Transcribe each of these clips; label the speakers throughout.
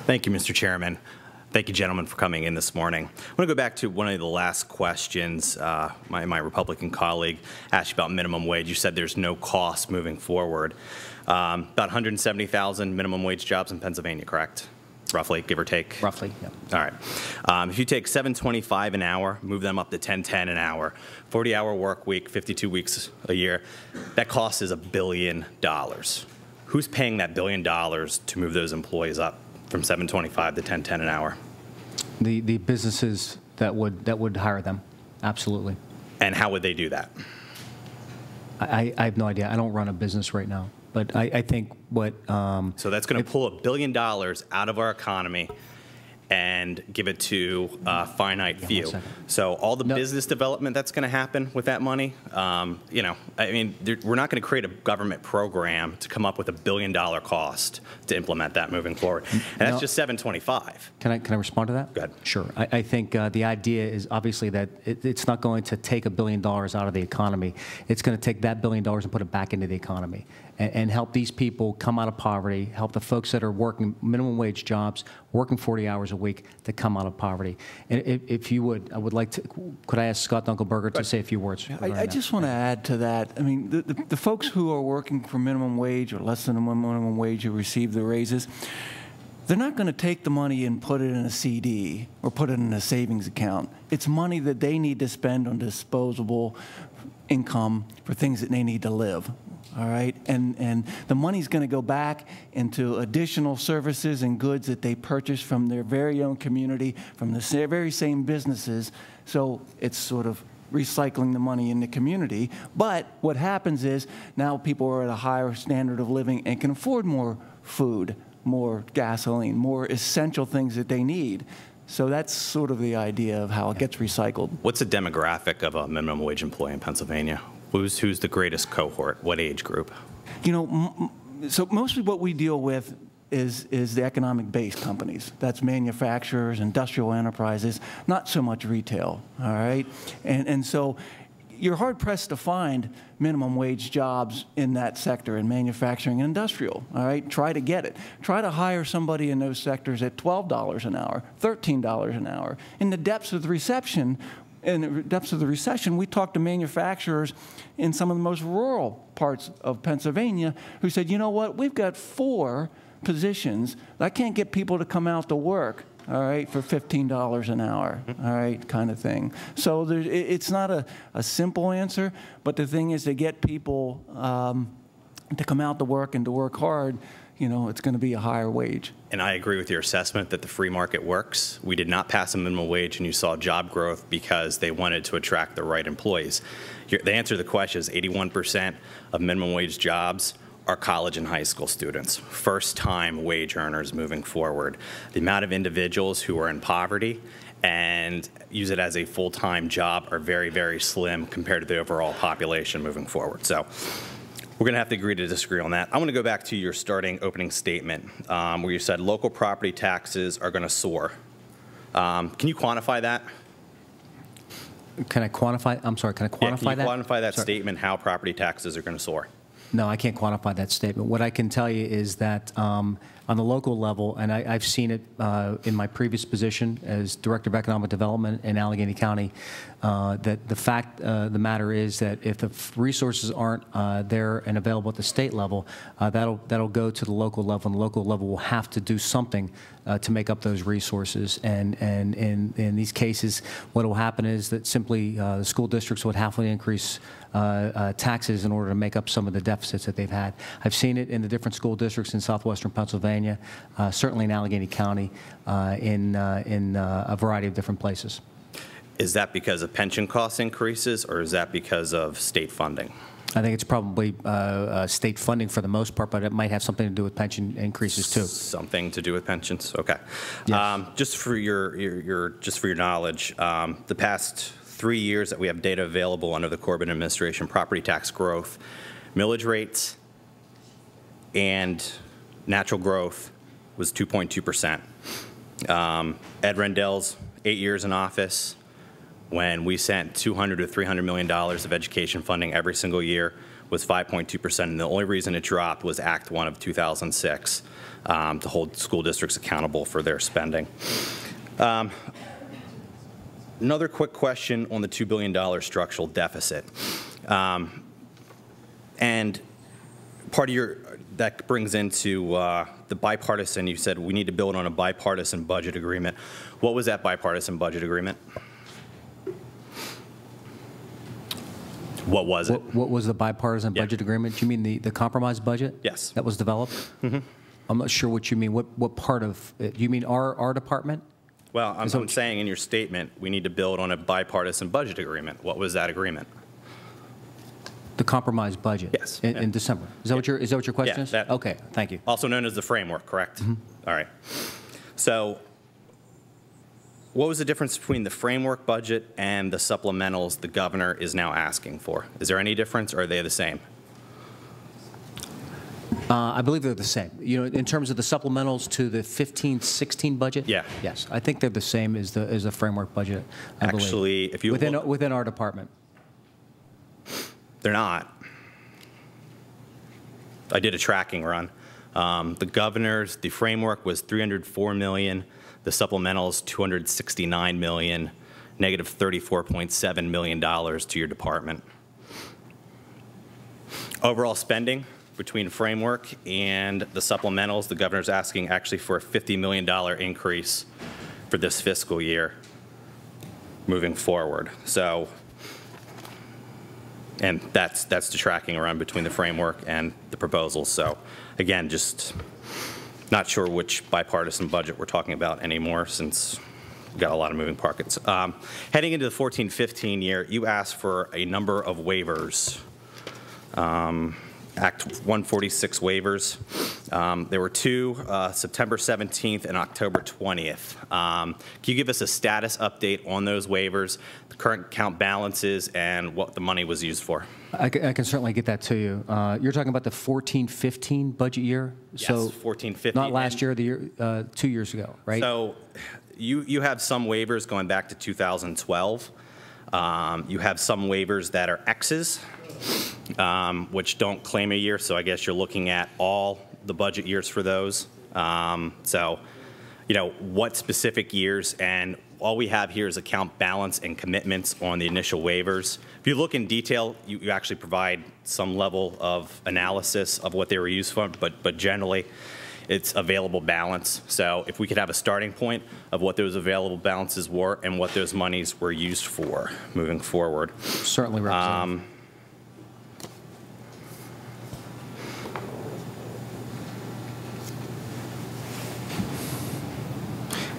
Speaker 1: Thank you, Mr. Chairman. Thank you, gentlemen, for coming in this morning. I want to go back to one of the last questions my Republican colleague asked you about minimum wage. You said there's no cost moving forward. About 170,000 minimum wage jobs in Pennsylvania, correct? Roughly, give or take?
Speaker 2: Roughly, yeah.
Speaker 1: All right. If you take $7.25 an hour, move them up to $10.10 an hour, 40-hour work week, 52 weeks a year, that cost is $1 billion. Who's paying that $1 billion to move those employees up from $7.25 to $10.10 an hour?
Speaker 2: The businesses that would hire them, absolutely.
Speaker 1: And how would they do that?
Speaker 2: I have no idea. I don't run a business right now. But I think what...
Speaker 1: so that's going to pull $1 billion out of our economy and give it to a finite few. So all the business development that's going to happen with that money, you know, I mean, we're not going to create a government program to come up with $1 billion cost to implement that moving forward. And that's just $7.25. Can
Speaker 2: I respond to that?
Speaker 1: Go ahead.
Speaker 2: Sure. I think the idea is obviously that it's not going to take $1 billion out of the economy. It's going to take that $1 billion and put it back into the economy and help these people come out of poverty, help the folks that are working minimum wage jobs, working 40 hours a week to come out of poverty. And if you would, I would like to, could I ask Scott Dunkelberger to say a few words?
Speaker 3: I just want to add to that. I mean, the folks who are working for minimum wage or less than a minimum wage who receive the raises, they're not going to take the money and put it in a CD or put it in a savings account. It's money that they need to spend on disposable income for things that they need to live. All right, and the money's going to go back into additional services and goods that they purchase from their very own community, from the very same businesses. So it's sort of recycling the money in the community. But what happens is now people are at a higher standard of living and can afford more food, more gasoline, more essential things that they need. So that's sort of the idea of how it gets recycled.
Speaker 1: What's the demographic of a minimum wage employee in Pennsylvania? Who's the greatest cohort? What age group?
Speaker 3: You know, so mostly what we deal with is the economic-based companies. That's manufacturers, industrial enterprises, not so much retail, all right? And so you're hard-pressed to find minimum wage jobs in that sector, in manufacturing and industrial, all right? Try to get it. Try to hire somebody in those sectors at $12 an hour, $13 an hour. In the depths of the recession, we talked to manufacturers in some of the most rural parts of Pennsylvania who said, you know what, we've got 4 positions. I can't get people to come out to work, all right, for $15 an hour, all right, kind of thing. So it's not a simple answer, but the thing is to get people to come out to work and to work hard, you know, it's going to be a higher wage.
Speaker 1: And I agree with your assessment that the free market works. We did not pass a minimum wage, and you saw job growth because they wanted to attract the right employees. The answer to the question is 81% of minimum wage jobs are college and high school students, first-time wage earners moving forward. The amount of individuals who are in poverty and use it as a full-time job are very, very slim compared to the overall population moving forward. So we're going to have to agree to disagree on that. I want to go back to your opening statement where you said local property taxes are going to soar. Can you quantify that?
Speaker 2: Can I quantify? I'm sorry, can I quantify that?
Speaker 1: Can you quantify that statement, how property taxes are going to soar?
Speaker 2: No, I can't quantify that statement. What I can tell you is that on the local level, and I've seen it in my previous position as Director of Economic Development in Allegheny County, that the fact the matter is that if the resources aren't there and available at the state level, that'll go to the local level, and the local level will have to do something to make up those resources. And in these cases, what will happen is that simply the school districts would have to increase taxes in order to make up some of the deficits that they've had. I've seen it in the different school districts in southwestern Pennsylvania, certainly in Allegheny County, in a variety of different places.
Speaker 1: Is that because of pension cost increases, or is that because of state funding?
Speaker 2: I think it's probably state funding for the most part, but it might have something to do with pension increases too.
Speaker 1: Something to do with pensions. Okay.
Speaker 2: Yes.
Speaker 1: Just for your knowledge, the past 3 years that we have data available under the Corbyn administration, property tax growth, millage rates, and natural growth was 2.2%. Ed Rendell's 8 years in office, when we sent $200 to $300 million of education funding every single year, was 5.2%, and the only reason it dropped was Act 1 of 2006 to hold school districts accountable for their spending. Another quick question on the $2 billion structural deficit. And part of that brings into the bipartisan, you said we need to build on a bipartisan budget agreement. What was that bipartisan budget agreement? What was it?
Speaker 2: What was the bipartisan budget agreement? You mean the compromise budget?
Speaker 1: Yes.
Speaker 2: That was developed? Mm-hmm. I'm not sure what you mean. What part of it? You mean our department?
Speaker 1: Well, I'm saying in your statement, we need to build on a bipartisan budget agreement. What was that agreement?
Speaker 2: The compromise budget.
Speaker 1: Yes.
Speaker 2: In December. Is that what your question is?
Speaker 1: That,
Speaker 2: okay. Thank you.
Speaker 1: Also known as the framework, correct?
Speaker 2: Mm-hmm.
Speaker 1: All right. So, what was the difference between the framework budget and the supplementals the governor is now asking for? Is there any difference, or are they the same?
Speaker 2: I believe they're the same. You know, in terms of the supplementals to the 15-16 budget.
Speaker 1: Yeah.
Speaker 2: Yes, I think they're the same as the framework budget. I
Speaker 1: Actually,
Speaker 2: believe.
Speaker 1: if you
Speaker 2: within our department,
Speaker 1: they're not. I did a tracking run. The framework was $304 million. The supplementals $269 million, negative $34.7 million to your department. Overall spending between framework and the supplementals, the governor's asking actually for a $50 million increase for this fiscal year moving forward. So, and that's the tracking run between the framework and the proposals. So, again, just not sure which bipartisan budget we're talking about anymore, since we've got a lot of moving parts. Heading into the 14-15 year, you asked for a number of waivers. Act 146 waivers. There were two, September 17th and October 20th. Can you give us a status update on those waivers, the current account balances, and what the money was used for?
Speaker 2: I can certainly get that to you. You're talking about the 14-15 budget year?
Speaker 1: Yes,
Speaker 2: so
Speaker 1: 14-15.
Speaker 2: Not last year, the year 2 years ago, right?
Speaker 1: So you have some waivers going back to 2012. You have some waivers that are X's, which don't claim a year, so I guess you're looking at all the budget years for those. So, you know, what specific years, and all we have here is account balance and commitments on the initial waivers. If you look in detail, you actually provide some level of analysis of what they were used for, but generally it's available balance. So if we could have a starting point of what those available balances were and what those monies were used for moving forward.
Speaker 2: Certainly, Representative.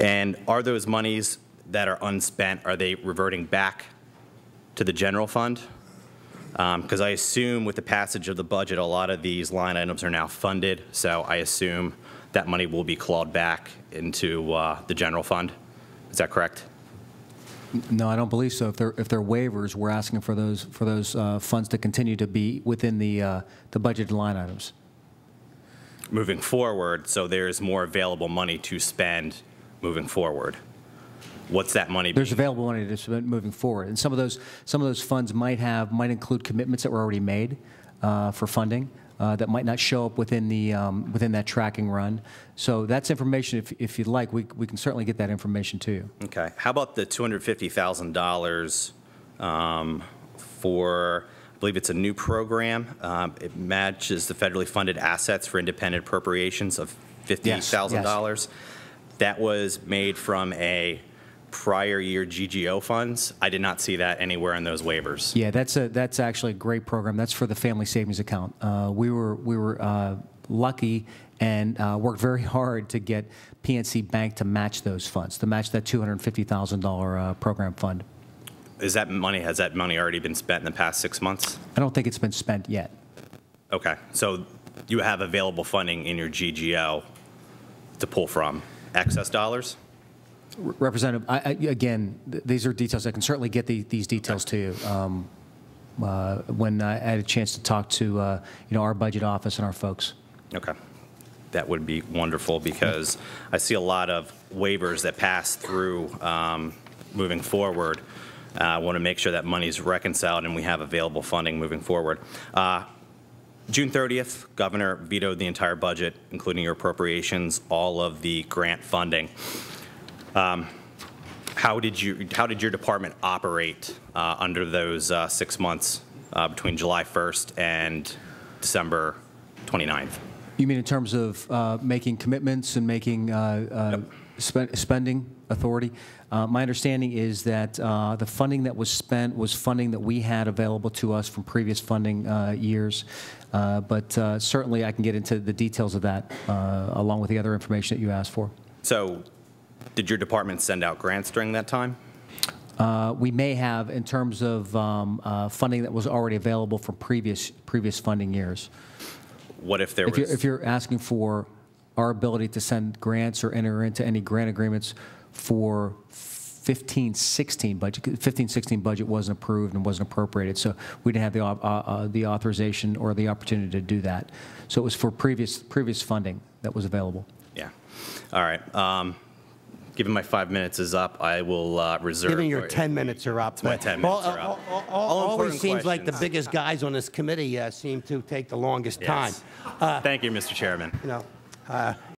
Speaker 1: And are those monies that are unspent, are they reverting back to the general fund? Because I assume with the passage of the budget, a lot of these line items are now funded, so I assume that money will be clawed back into the general fund. Is that correct?
Speaker 2: No, I don't believe so. If they're waivers, we're asking for those funds to continue to be within the budgeted line items.
Speaker 1: Moving forward, so there's more available money to spend moving forward. What's that money?
Speaker 2: There's available money to spend moving forward, and some of those funds might include commitments that were already made for funding that might not show up within that tracking run. So that's information. If you'd like, we can certainly get that information to you.
Speaker 1: Okay. How about the $250,000 for? I believe it's a new program. It matches the federally funded assets for independent appropriations of $50,000. Yes. That was made from a prior year GGO funds. I did not see that anywhere in those waivers.
Speaker 2: Yeah, that's actually a great program. That's for the family savings account. We were lucky and worked very hard to get PNC Bank to match those funds, to match that $250,000 program fund.
Speaker 1: Has that money already been spent in the past 6 months?
Speaker 2: I don't think it's been spent yet.
Speaker 1: Okay, so you have available funding in your GGO to pull from. Excess dollars?
Speaker 2: Representative, again, these are details. I can certainly get these details to you when I had a chance to talk to our budget office and our folks.
Speaker 1: Okay, that would be wonderful, because I see a lot of waivers that pass through moving forward. I want to make sure that money's reconciled and we have available funding moving forward. June 30th, Governor vetoed the entire budget, including your appropriations, all of the grant funding. How did your department operate under those 6 months between July 1st and December 29th?
Speaker 2: You mean in terms of making commitments and making spending authority? My understanding is that the funding that was spent was funding that we had available to us from previous funding years. But certainly I can get into the details of that along with the other information that you asked for.
Speaker 1: So did your department send out grants during that time?
Speaker 2: We may have in terms of funding that was already available from previous funding years.
Speaker 1: What if there was...
Speaker 2: If you're asking for our ability to send grants or enter into any grant agreements for 15-16 budget, 15-16 budget wasn't approved and wasn't appropriated, so we didn't have the authorization or the opportunity to do that. So it was for previous funding that was available.
Speaker 1: Yeah. All right. Given my 5 minutes is up, I will reserve.
Speaker 4: Given your 10 minutes are up.
Speaker 1: My 10 minutes are up.
Speaker 4: Always seems like the biggest guys on this committee seem to take the longest time.
Speaker 1: Thank you, Mr. Chairman.
Speaker 4: You know,